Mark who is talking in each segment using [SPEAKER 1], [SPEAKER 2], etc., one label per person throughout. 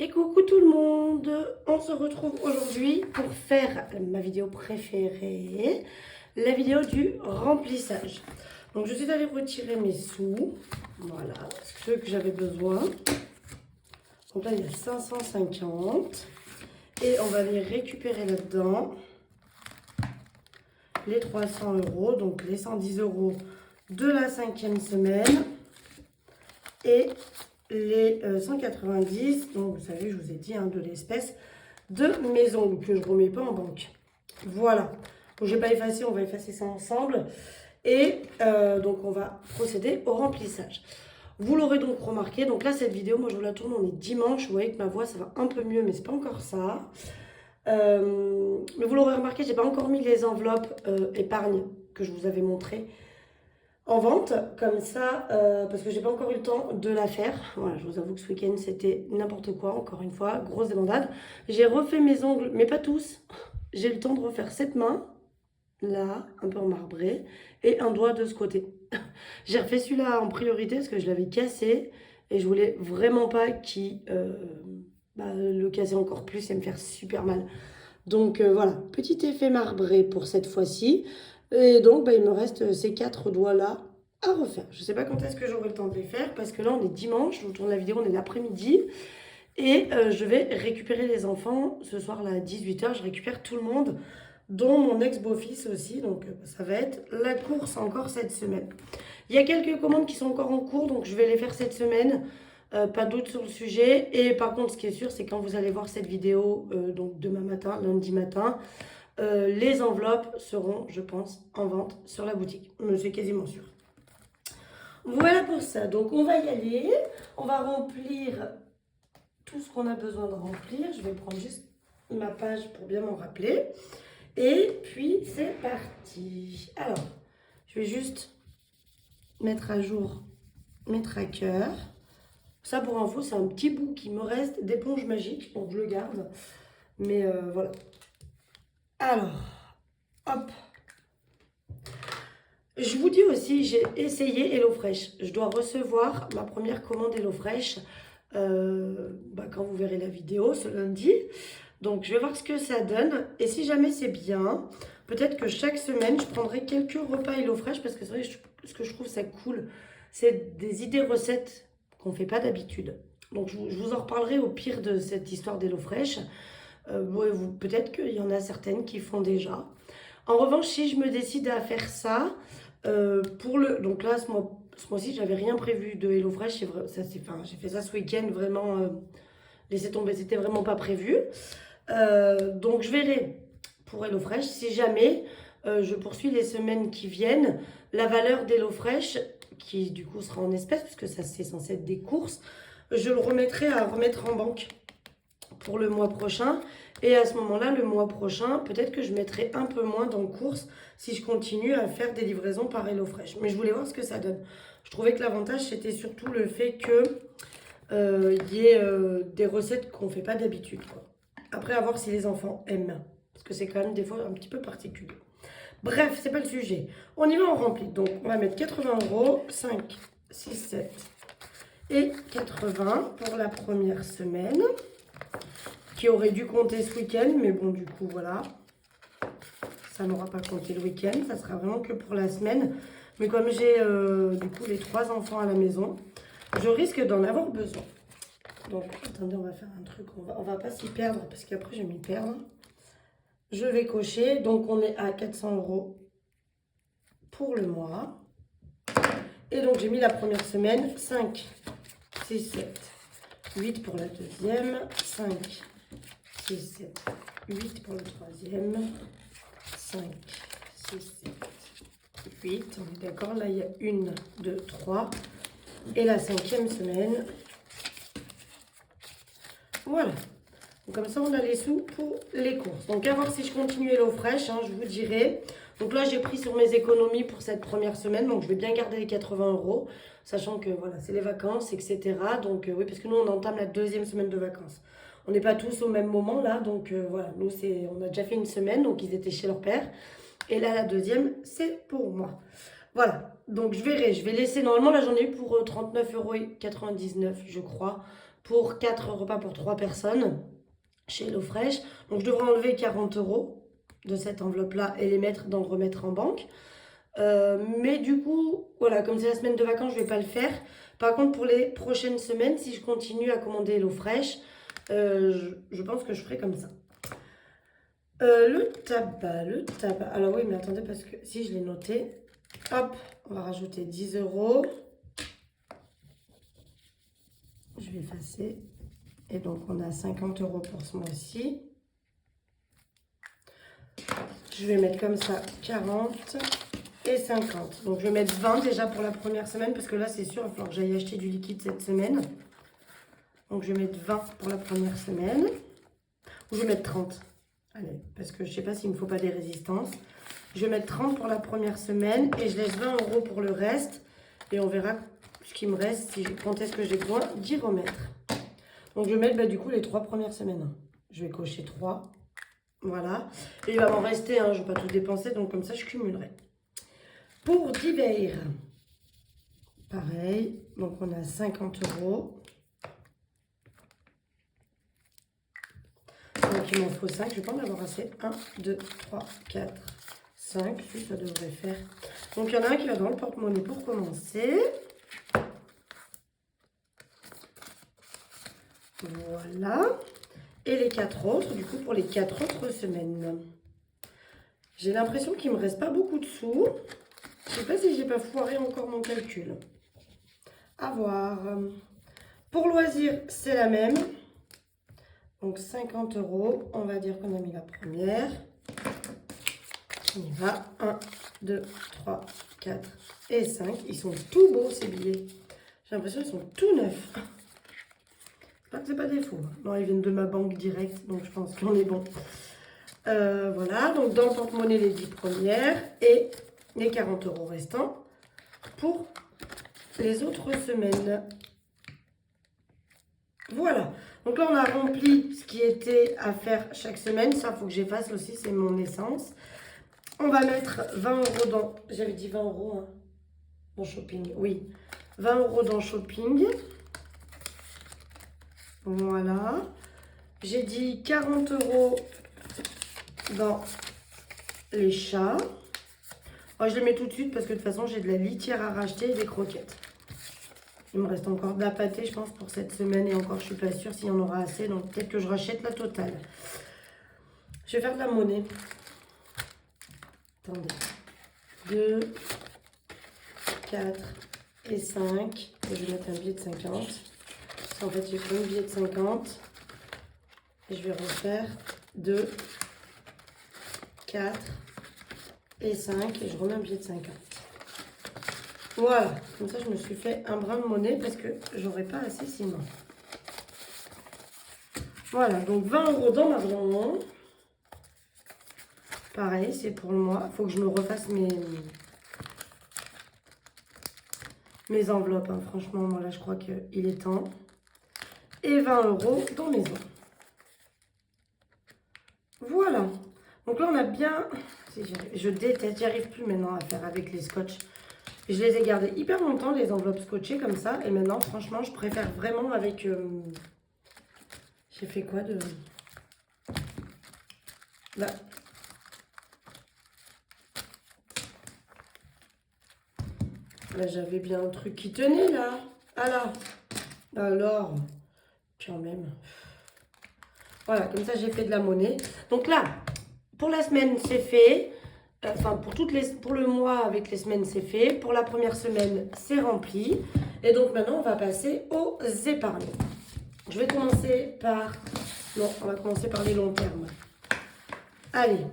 [SPEAKER 1] Et coucou tout le monde, on se retrouve aujourd'hui pour faire ma vidéo préférée, la vidéo du remplissage. Donc je suis allée retirer mes sous, voilà, ceux que j'avais besoin. Donc là il y a 550 et on va les récupérer là-dedans. Les 300 €, donc les 110 € de la 5e semaine et les 190, donc vous savez, je vous ai dit, de l'espèce de mes ongles que je ne remets pas en banque. Voilà. Donc, je n'ai pas effacé, on va effacer ça ensemble. Et donc, on va procéder au remplissage. Vous l'aurez donc remarqué, donc là, cette vidéo, moi, je vous la tourne, on est dimanche. Vous voyez que ma voix, ça va un peu mieux, mais c'est pas encore ça. Mais vous l'aurez remarqué, j'ai pas encore mis les enveloppes épargne que je vous avais montrées en vente, comme ça, parce que j'ai pas encore eu le temps de la faire. Voilà, je vous avoue que ce week-end, c'était n'importe quoi, encore une fois, grosse débandade. J'ai refait mes ongles, mais pas tous. J'ai eu le temps de refaire cette main, là, un peu en marbré, et un doigt de ce côté. J'ai refait celui-là en priorité, parce que je l'avais cassé, et je voulais vraiment pas qu'il le casser encore plus et me faire super mal. Donc voilà, petit effet marbré pour cette fois-ci. Et donc, il me reste ces 4 doigts-là à refaire. Je ne sais pas quand est-ce que j'aurai le temps de les faire, parce que là, on est dimanche, je vous tourne la vidéo, on est l'après-midi. Et je vais récupérer les enfants ce soir là, à 18 h. Je récupère tout le monde, dont mon ex-beau-fils aussi. Donc ça va être la course encore cette semaine. Il y a quelques commandes qui sont encore en cours, donc je vais les faire cette semaine. Pas doute sur le sujet. Et par contre, ce qui est sûr, c'est quand vous allez voir cette vidéo, donc demain matin, lundi matin, les enveloppes seront, je pense, en vente sur la boutique. Mais c'est quasiment sûr. Voilà pour ça. Donc, on va y aller. On va remplir tout ce qu'on a besoin de remplir. Je vais prendre juste ma page pour bien m'en rappeler. Et puis, c'est parti. Alors, je vais juste mettre à jour mes trackers. Ça, pour info, c'est un petit bout qui me reste d'éponge magique, donc je le garde. Mais voilà. Alors, hop. Je vous dis aussi, j'ai essayé HelloFresh. Je dois recevoir ma première commande HelloFresh quand vous verrez la vidéo ce lundi. Donc, je vais voir ce que ça donne. Et si jamais c'est bien, peut-être que chaque semaine, je prendrai quelques repas HelloFresh parce que c'est vrai, ce que je trouve ça cool, c'est des idées recettes qu'on ne fait pas d'habitude. Donc, je vous en reparlerai au pire de cette histoire d'HelloFresh. Peut-être qu'il y en a certaines qui font déjà. En revanche, si je me décide à faire ça, donc là, ce mois-ci, j'avais rien prévu de HelloFresh. J'ai fait ça ce week-end, vraiment, laissez tomber, c'était vraiment pas prévu. Donc, je verrai pour HelloFresh. Si jamais je poursuis les semaines qui viennent, la valeur d'HelloFresh, qui du coup sera en espèces, puisque ça c'est censé être des courses, je le remettrai à remettre en banque pour le mois prochain. Et à ce moment-là, le mois prochain, peut-être que je mettrai un peu moins dans course si je continue à faire des livraisons par HelloFresh. Mais je voulais voir ce que ça donne. Je trouvais que l'avantage, c'était surtout le fait que y ait des recettes qu'on ne fait pas d'habitude. Après, à voir si les enfants aiment. Parce que c'est quand même des fois un petit peu particulier. Bref, c'est pas le sujet. On y va, on remplit. Donc, on va mettre 80 €, 5, 6, 7 et 80 pour la première semaine, qui aurait dû compter ce week-end, mais bon, du coup, voilà. Ça n'aura pas compté le week-end, ça sera vraiment que pour la semaine. Mais comme j'ai, du coup, les 3 enfants à la maison, je risque d'en avoir besoin. Donc, attendez, on va faire un truc, on va pas s'y perdre, parce qu'après, je vais m'y perdre. Je vais cocher, donc on est à 400 € pour le mois. Et donc, j'ai mis la première semaine, 5, 6, 7, 8 pour la deuxième, 5, 6, 7, 8 pour le troisième, 5, 6, 7, 8. On est d'accord, là il y a 1, 2, 3. Et la 5e semaine. Voilà. Donc, comme ça, on a les sous pour les courses. Donc, à voir si je continue HelloFresh, je vous dirai. Donc là, j'ai pris sur mes économies pour cette première semaine. Donc, je vais bien garder les 80 €, sachant que voilà, c'est les vacances, etc. Donc, oui, parce que nous, on entame la 2e semaine de vacances. On n'est pas tous au même moment là. Donc, voilà, nous, on a déjà fait une semaine. Donc, ils étaient chez leur père. Et là, la 2e, c'est pour moi. Voilà. Donc, je verrai. Je vais laisser. Normalement, là, j'en ai eu pour 39,99 €, je crois. pour 4 repas pour 3 personnes chez HelloFresh. Donc je devrais enlever 40 € de cette enveloppe-là et les mettre dans le remettre en banque. Mais du coup, voilà, comme c'est la semaine de vacances, je ne vais pas le faire. Par contre, pour les prochaines semaines, si je continue à commander HelloFresh, je pense que je ferai comme ça. Le tabac. Alors oui, mais attendez, parce que si je l'ai noté, hop, on va rajouter 10 €. Je vais effacer. Et donc, on a 50 € pour ce mois-ci. Je vais mettre comme ça 40 et 50. Donc, je vais mettre 20 déjà pour la première semaine, parce que là, c'est sûr, il va falloir que j'aille acheter du liquide cette semaine. Donc, je vais mettre 20 pour la première semaine. Ou je vais mettre 30. Allez, parce que je ne sais pas s'il ne me faut pas des résistances. Je vais mettre 30 pour la première semaine et je laisse 20 € pour le reste. Et on verra ce qui me reste, quand est-ce que j'ai besoin d'y remettre. Donc, je vais mettre du coup les 3 premières semaines. Je vais cocher 3. Voilà. Et il va m'en rester, je ne vais pas tout dépenser, donc comme ça, je cumulerai. Pour divers, pareil. Donc, on a 50 €. Donc, il m'en faut 5. Je vais pas en avoir assez. 1, 2, 3, 4, 5. Ça devrait faire. Donc, il y en a un qui va dans le porte-monnaie pour commencer. Voilà. Et les 4 autres, du coup, pour les 4 autres semaines. J'ai l'impression qu'il ne me reste pas beaucoup de sous. Je ne sais pas si j'ai pas foiré encore mon calcul. À voir. Pour loisirs, c'est la même. Donc 50 €. On va dire qu'on a mis la première. On y va. 1, 2, 3, 4 et 5. Ils sont tout beaux ces billets. J'ai l'impression qu'ils sont tout neufs. J'espère que c'est pas des faux. Non, ils viennent de ma banque directe, donc je pense qu'on est bon. Voilà, donc dans le porte-monnaie les 10 premières et les 40 € restants pour les autres semaines. Voilà, donc là on a rempli ce qui était à faire chaque semaine. Ça, il faut que j'efface aussi, c'est mon essence. On va mettre 20 € dans... J'avais dit 20 € dans shopping, oui. 20 € dans shopping. Voilà. J'ai dit 40 € dans les chats. Oh, je les mets tout de suite parce que de toute façon, j'ai de la litière à racheter et des croquettes. Il me reste encore de la pâtée, je pense, pour cette semaine. Et encore, je suis pas sûre s'il y en aura assez. Donc, peut-être que je rachète la totale. Je vais faire de la monnaie. Attendez. 2, 4 et 5. Et je vais mettre un billet de 50. En fait, j'ai pris un billet de 50. Et je vais refaire 2, 4 et 5. Et je remets un billet de 50. Voilà. Comme ça, je me suis fait un brin de monnaie parce que j'aurais pas assez sinon. Voilà. Donc, 20 € dans ma viande. Pareil, c'est pour le mois. Il faut que je me refasse mes enveloppes. Franchement, moi, là, je crois qu'il est temps. Et 20 € dans maison. Voilà. Donc là, on a bien... Je déteste, j'y arrive plus maintenant à faire avec les scotch. Je les ai gardés hyper longtemps, les enveloppes scotchées comme ça. Et maintenant, franchement, je préfère vraiment avec... J'ai fait quoi de... Là. Là, j'avais bien un truc qui tenait, là. Ah là. Alors, quand même. Voilà, comme ça, j'ai fait de la monnaie. Donc là, pour la semaine, c'est fait. Enfin, pour le mois avec les semaines, c'est fait. Pour la première semaine, c'est rempli. Et donc, maintenant, on va passer aux épargnes. Je vais commencer par... Non, on va commencer par les longs termes. Allez.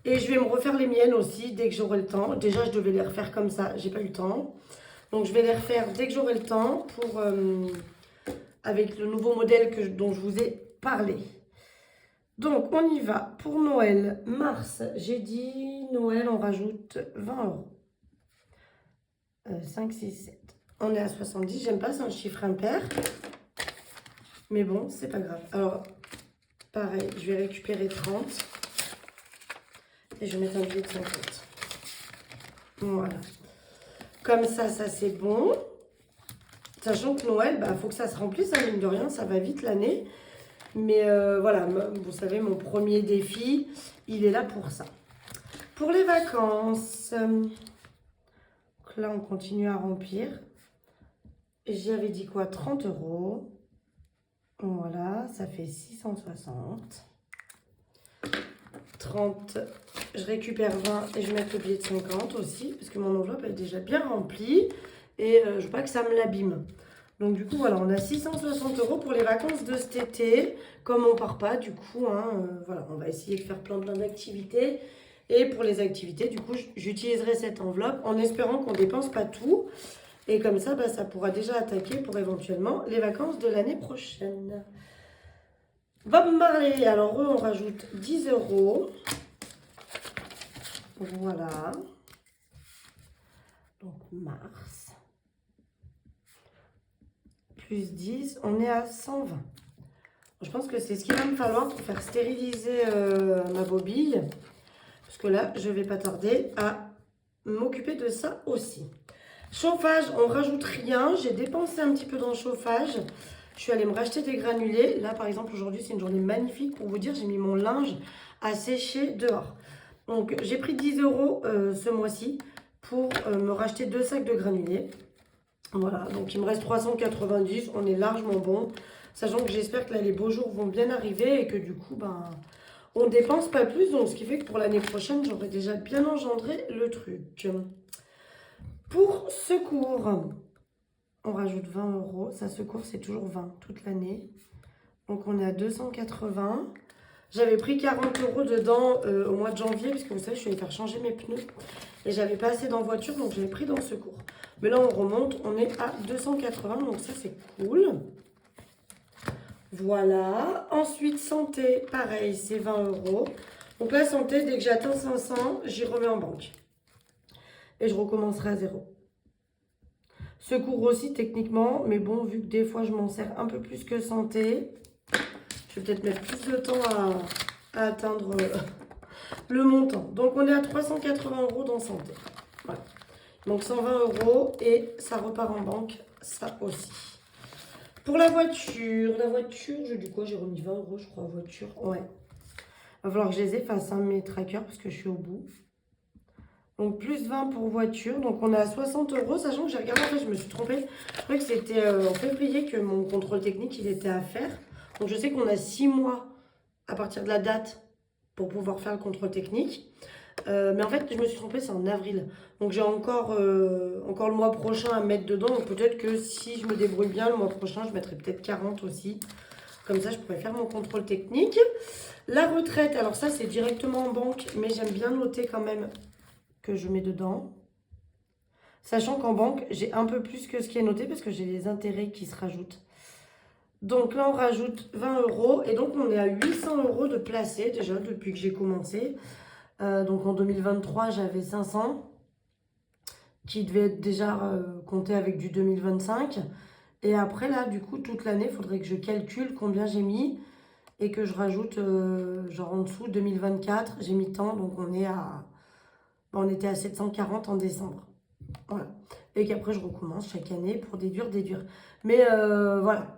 [SPEAKER 1] Et je vais me refaire les miennes aussi dès que j'aurai le temps. Déjà, je devais les refaire comme ça. J'ai pas eu le temps. Donc, je vais les refaire dès que j'aurai le temps pour... avec le nouveau modèle dont je vous ai parlé. Donc, on y va. Pour Noël, mars, j'ai dit Noël, on rajoute 20 €. 5, 6, 7. On est à 70. J'aime pas, c'est un chiffre impair. Mais bon, c'est pas grave. Alors, pareil, je vais récupérer 30. Et je vais mettre un billet de 50. Voilà. Comme ça c'est bon. Sachant que Noël, bah, faut que ça se remplisse, hein, mine de rien, ça va vite l'année. Mais voilà, vous savez, mon premier défi, il est là pour ça. Pour les vacances, donc là, on continue à remplir. J'avais dit quoi? 30 €. Voilà, ça fait 660. 30, je récupère 20 et je mets le billet de 50 aussi, parce que mon enveloppe est déjà bien remplie et je veux pas que ça me l'abîme. Donc du coup, voilà, on a 660 € pour les vacances de cet été. Comme on part pas, du coup, hein, voilà, on va essayer de faire plein d'activités. Et pour les activités, du coup, j'utiliserai cette enveloppe en espérant qu'on dépense pas tout. Et comme ça, bah, ça pourra déjà attaquer pour éventuellement les vacances de l'année prochaine. Bob Marley, alors eux, on rajoute 10 €. Voilà. Donc mars. Plus 10, on est à 120. Je pense que c'est ce qu'il va me falloir pour faire stériliser ma bobille. Parce que là, je ne vais pas tarder à m'occuper de ça aussi. Chauffage, on ne rajoute rien. J'ai dépensé un petit peu dans le chauffage. Je suis allée me racheter des granulés. Là, par exemple, aujourd'hui, c'est une journée magnifique. Pour vous dire, j'ai mis mon linge à sécher dehors. Donc, j'ai pris 10 € ce mois-ci pour me racheter 2 sacs de granulés. Voilà, donc il me reste 390. On est largement bon. Sachant que j'espère que là, les beaux jours vont bien arriver et que du coup, ben, on ne dépense pas plus. Donc, ce qui fait que pour l'année prochaine, j'aurai déjà bien engendré le truc. Pour secours, on rajoute 20 €. Ça, secours, c'est toujours 20 toute l'année. Donc, on est à 280. J'avais pris 40 € dedans au mois de janvier, parce que vous savez, je suis allée faire changer mes pneus. Et j'avais pas assez dans voiture, donc j'avais pris dans secours. Mais là, on remonte, on est à 280, donc ça, c'est cool. Voilà. Ensuite, santé, pareil, c'est 20 €. Donc la santé, dès que j'atteins 500, j'y remets en banque. Et je recommencerai à zéro. Secours aussi, techniquement. Mais bon, vu que des fois, je m'en sers un peu plus que santé, je vais peut-être mettre plus de temps à atteindre le montant. Donc, on est à 380 € dans santé. Voilà. Donc, 120 € et ça repart en banque, ça aussi. Pour la voiture, j'ai du quoi? J'ai remis 20 € je crois, voiture. Ouais. Il va falloir que je les efface, hein, mes trackers, parce que je suis au bout. Donc, plus 20 pour voiture. Donc, on est à 60 €, sachant que j'ai regardé, en fait, je me suis trompée. Je croyais que c'était en février que mon contrôle technique, il était à faire. Donc, je sais qu'on a 6 mois à partir de la date pour pouvoir faire le contrôle technique. Mais en fait, je me suis trompée, c'est en avril. Donc, j'ai encore le mois prochain à mettre dedans. Donc, peut-être que si je me débrouille bien, le mois prochain, je mettrai peut-être 40 aussi. Comme ça, je pourrais faire mon contrôle technique. La retraite, alors ça, c'est directement en banque. Mais j'aime bien noter quand même que je mets dedans. Sachant qu'en banque, j'ai un peu plus que ce qui est noté parce que j'ai les intérêts qui se rajoutent. Donc là, on rajoute 20 € et donc on est à 800 € de placé déjà depuis que j'ai commencé. Donc en 2023, j'avais 500 qui devait être déjà compté avec du 2025. Et après là, du coup, toute l'année, il faudrait que je calcule combien j'ai mis et que je rajoute genre en dessous 2024. J'ai mis tant, donc on était à 740 en décembre. Voilà. Et qu'après, je recommence chaque année pour déduire. Mais voilà.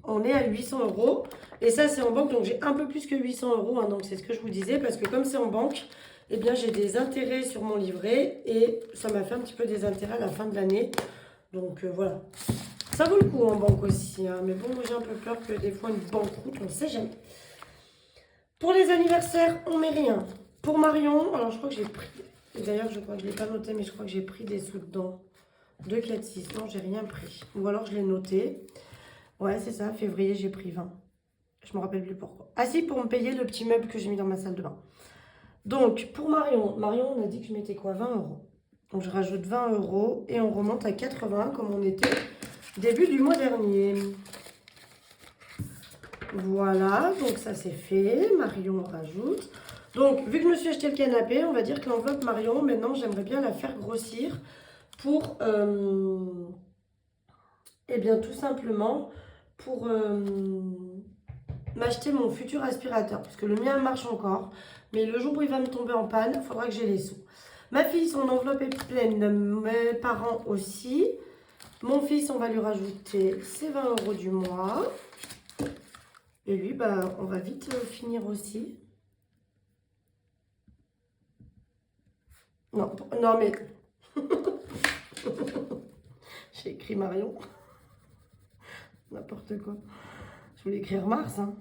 [SPEAKER 1] On est à 800 € et ça c'est en banque, donc j'ai un peu plus que 800 €, hein, donc c'est ce que je vous disais, parce que comme c'est en banque, eh bien j'ai des intérêts sur mon livret et ça m'a fait un petit peu des intérêts à la fin de l'année, donc voilà. Ça vaut le coup en banque aussi, hein, mais bon, j'ai un peu peur que des fois une banqueroute, on ne sait jamais. Pour les anniversaires, on met rien. Pour Marion, alors je crois que j'ai pris, d'ailleurs je crois que je ne l'ai pas noté, mais je crois que j'ai pris des sous dedans, 2, 4, 6, non j'ai rien pris, ou alors je l'ai noté. Ouais, c'est ça, février, j'ai pris 20. Je me rappelle plus pourquoi. Ah si, pour me payer le petit meuble que j'ai mis dans ma salle de bain. Donc, pour Marion, on a dit que je mettais quoi? 20 €. Donc, je rajoute 20 € et on remonte à 80 comme on était début du mois dernier. Voilà, donc ça c'est fait. Marion rajoute. Donc, vu que je me suis acheté le canapé, on va dire que l'enveloppe Marion, maintenant, j'aimerais bien la faire grossir pour... eh bien, tout simplement... pour m'acheter mon futur aspirateur. Parce que le mien marche encore. Mais le jour où il va me tomber en panne, il faudra que j'ai les sous. Ma fille, son enveloppe est pleine. Mes parents aussi. Mon fils, on va lui rajouter ses 20 € du mois. Et lui, bah, on va vite finir aussi. Non, non mais... J'ai écrit Marion. N'importe quoi. Je voulais écrire Mars, hein.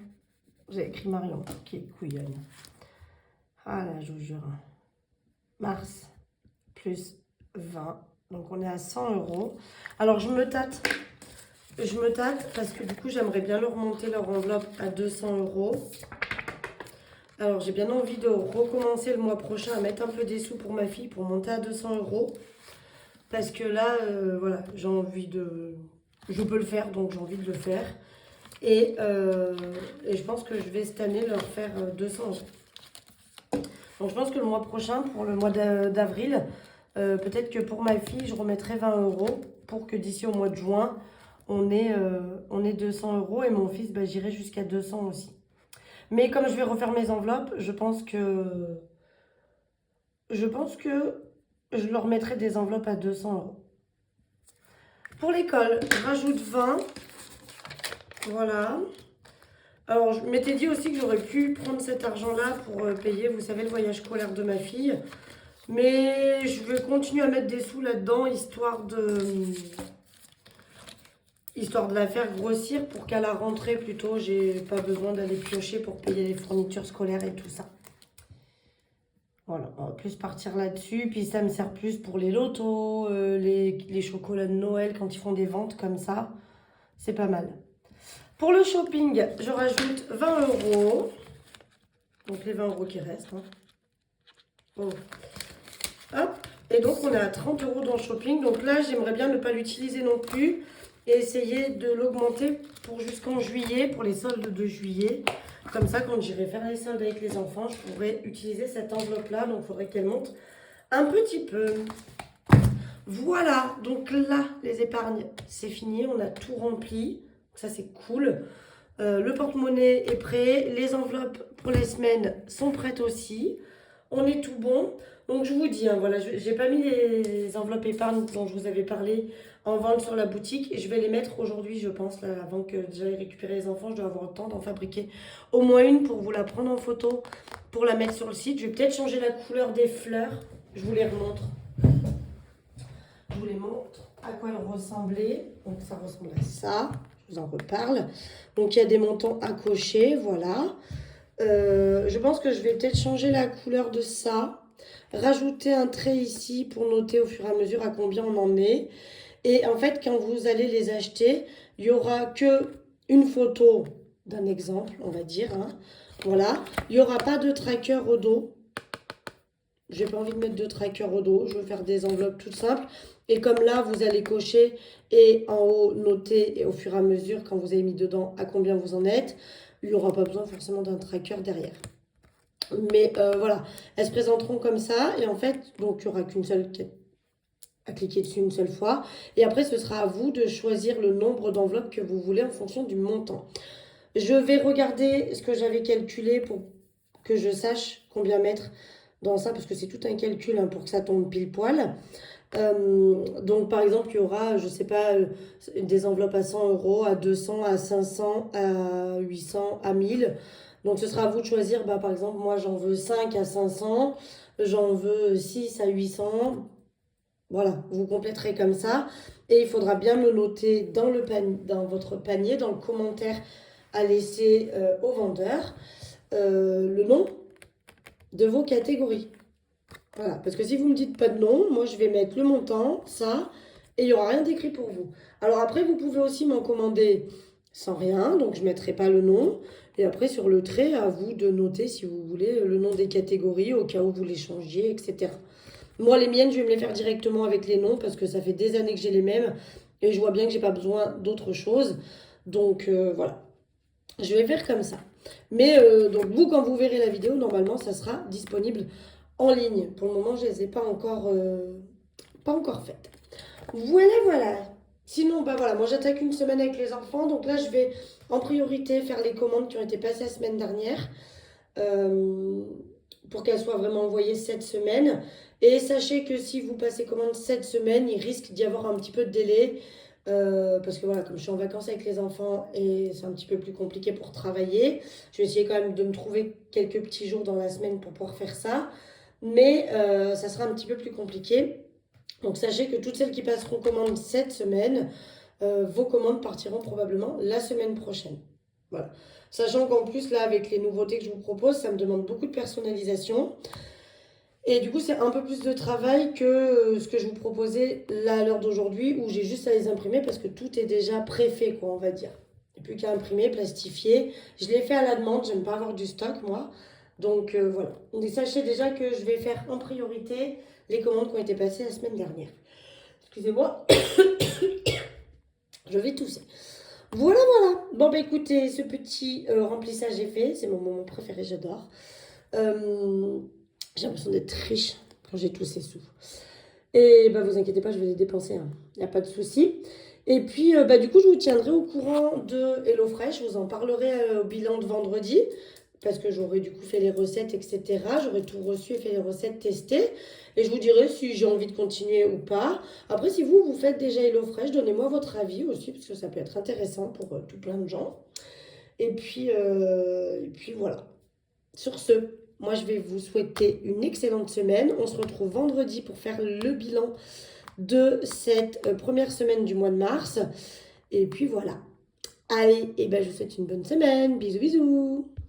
[SPEAKER 1] J'ai écrit Marion. Qui est couillonne. Ah là, je vous jure. Mars plus 20. Donc on est à 100 €. Alors je me tâte. Je me tâte parce que du coup j'aimerais bien leur monter leur enveloppe à 200 €. Alors j'ai bien envie de recommencer le mois prochain à mettre un peu des sous pour ma fille pour monter à 200 €. Parce que là, voilà, j'ai envie de... Je peux le faire, donc j'ai envie de le faire. Et je pense que je vais cette année leur faire 200 €. Donc je pense que le mois prochain, pour le mois d'avril, peut-être que pour ma fille, je remettrai 20 € pour que d'ici au mois de juin, on ait 200 €. Et mon fils, bah, j'irai jusqu'à 200 aussi. Mais comme je vais refaire mes enveloppes, je pense que je leur mettrai des enveloppes à 200 €. Pour l'école, je rajoute 20. Voilà. Alors, je m'étais dit aussi que j'aurais pu prendre cet argent-là pour payer, vous savez, le voyage scolaire de ma fille. Mais je vais continuer à mettre des sous là-dedans, histoire de la faire grossir pour qu'à la rentrée, plutôt, j'ai pas besoin d'aller piocher pour payer les fournitures scolaires et tout ça. Voilà, on va plus partir là-dessus. Puis ça me sert plus pour les lotos, les chocolats de Noël, quand ils font des ventes comme ça. C'est pas mal. Pour le shopping, je rajoute 20 €. Donc les 20 € qui restent. Hein. Oh. Hop. Et donc on est à 30 € dans le shopping. Donc là, j'aimerais bien ne pas l'utiliser non plus. Et essayer de l'augmenter pour jusqu'en juillet, pour les soldes de juillet. Comme ça, quand j'irai faire les soldes avec les enfants, je pourrai utiliser cette enveloppe-là. Donc, il faudrait qu'elle monte un petit peu. Voilà. Donc là, les épargnes, c'est fini. On a tout rempli. Ça, c'est cool. Le porte-monnaie est prêt. Les enveloppes pour les semaines sont prêtes aussi. On est tout bon. Donc, je vous dis, hein, voilà, je n'ai pas mis les enveloppes épargnes dont je vous avais parlé en vente sur la boutique. Et je vais les mettre aujourd'hui, je pense, là, avant que j'aille récupérer les enfants. Je dois avoir le temps d'en fabriquer au moins une pour vous la prendre en photo, pour la mettre sur le site. Je vais peut-être changer la couleur des fleurs. Je vous les remontre. Je vous les montre à quoi elles ressemblaient. Donc, ça ressemble à ça. Je vous en reparle. Donc, il y a des montants à cocher, voilà. Je pense que je vais peut-être changer la couleur de ça. Rajouter un trait ici pour noter au fur et à mesure à combien on en est. Et en fait, quand vous allez les acheter, il n'y aura que une photo d'un exemple, on va dire. Hein. Voilà. Il n'y aura pas de tracker au dos. J'ai pas envie de mettre de tracker au dos. Je veux faire des enveloppes toutes simples. Et comme là, vous allez cocher et en haut, noter et au fur et à mesure, quand vous avez mis dedans, à combien vous en êtes. Il n'y aura pas besoin forcément d'un tracker derrière. Mais voilà, elles se présenteront comme ça. Et en fait, donc il n'y aura qu'une seule à cliquer dessus une seule fois. Et après, ce sera à vous de choisir le nombre d'enveloppes que vous voulez en fonction du montant. Je vais regarder ce que j'avais calculé pour que je sache combien mettre dans ça, parce que c'est tout un calcul hein, pour que ça tombe pile poil. Donc par exemple, il y aura, je sais pas, des enveloppes à 100 €, à 200, à 500, à 800, à 1000. Donc ce sera à vous de choisir, bah, par exemple, moi j'en veux 5 à 500, j'en veux 6 à 800. Voilà, vous compléterez comme ça. Et il faudra bien me noter dans votre panier, dans le commentaire à laisser au vendeur, le nom de vos catégories. Voilà, parce que si vous ne me dites pas de nom, moi je vais mettre le montant, ça, et il n'y aura rien d'écrit pour vous. Alors après, vous pouvez aussi m'en commander sans rien, donc je ne mettrai pas le nom. Et après, sur le trait, à vous de noter, si vous voulez, le nom des catégories, au cas où vous les changiez, etc. Moi, les miennes, je vais me les faire directement avec les noms, parce que ça fait des années que j'ai les mêmes, et je vois bien que j'ai pas besoin d'autre chose. Donc, voilà. Je vais faire comme ça. Mais, donc, vous, quand vous verrez la vidéo, normalement, ça sera disponible en ligne. Pour le moment, je ne les ai pas encore faites. Voilà, voilà. Sinon, bah voilà, moi j'attaque une semaine avec les enfants. Donc là, je vais en priorité faire les commandes qui ont été passées la semaine dernière. Pour qu'elles soient vraiment envoyées cette semaine. Et sachez que si vous passez commande cette semaine, il risque d'y avoir un petit peu de délai. Parce que voilà, comme je suis en vacances avec les enfants et c'est un petit peu plus compliqué pour travailler, je vais essayer quand même de me trouver quelques petits jours dans la semaine pour pouvoir faire ça. Mais ça sera un petit peu plus compliqué. Donc sachez que toutes celles qui passeront commande cette semaine, vos commandes partiront probablement la semaine prochaine. Voilà. Sachant qu'en plus, là, avec les nouveautés que je vous propose, ça me demande beaucoup de personnalisation. Et du coup, c'est un peu plus de travail que ce que je vous proposais là à l'heure d'aujourd'hui, où j'ai juste à les imprimer parce que tout est déjà préfait, quoi, on va dire. Il n'y a plus qu'à imprimer, plastifier. Je l'ai fait à la demande, j'aime pas avoir du stock, moi. Donc voilà. Mais sachez déjà que je vais faire en priorité les commandes qui ont été passées la semaine dernière. Excusez-moi, je vais tousser. Voilà, voilà. Bon, bah écoutez, ce petit remplissage est fait. C'est mon moment préféré, j'adore. Euh, j'ai l'impression d'être riche quand j'ai tous ces sous. Et bah, vous inquiétez pas, je vais les dépenser. Il n'y a pas de souci. Et puis, bah, du coup, je vous tiendrai au courant de HelloFresh. Je vous en parlerai au bilan de vendredi. Parce que j'aurai du coup fait les recettes, etc. J'aurai tout reçu et fait les recettes testées. Et je vous dirai si j'ai envie de continuer ou pas. Après, si vous faites déjà HelloFresh, donnez-moi votre avis aussi. Parce que ça peut être intéressant pour tout plein de gens. Et puis voilà. Sur ce, moi je vais vous souhaiter une excellente semaine. On se retrouve vendredi pour faire le bilan de cette première semaine du mois de mars. Et puis voilà. Allez, et ben je vous souhaite une bonne semaine. Bisous bisous.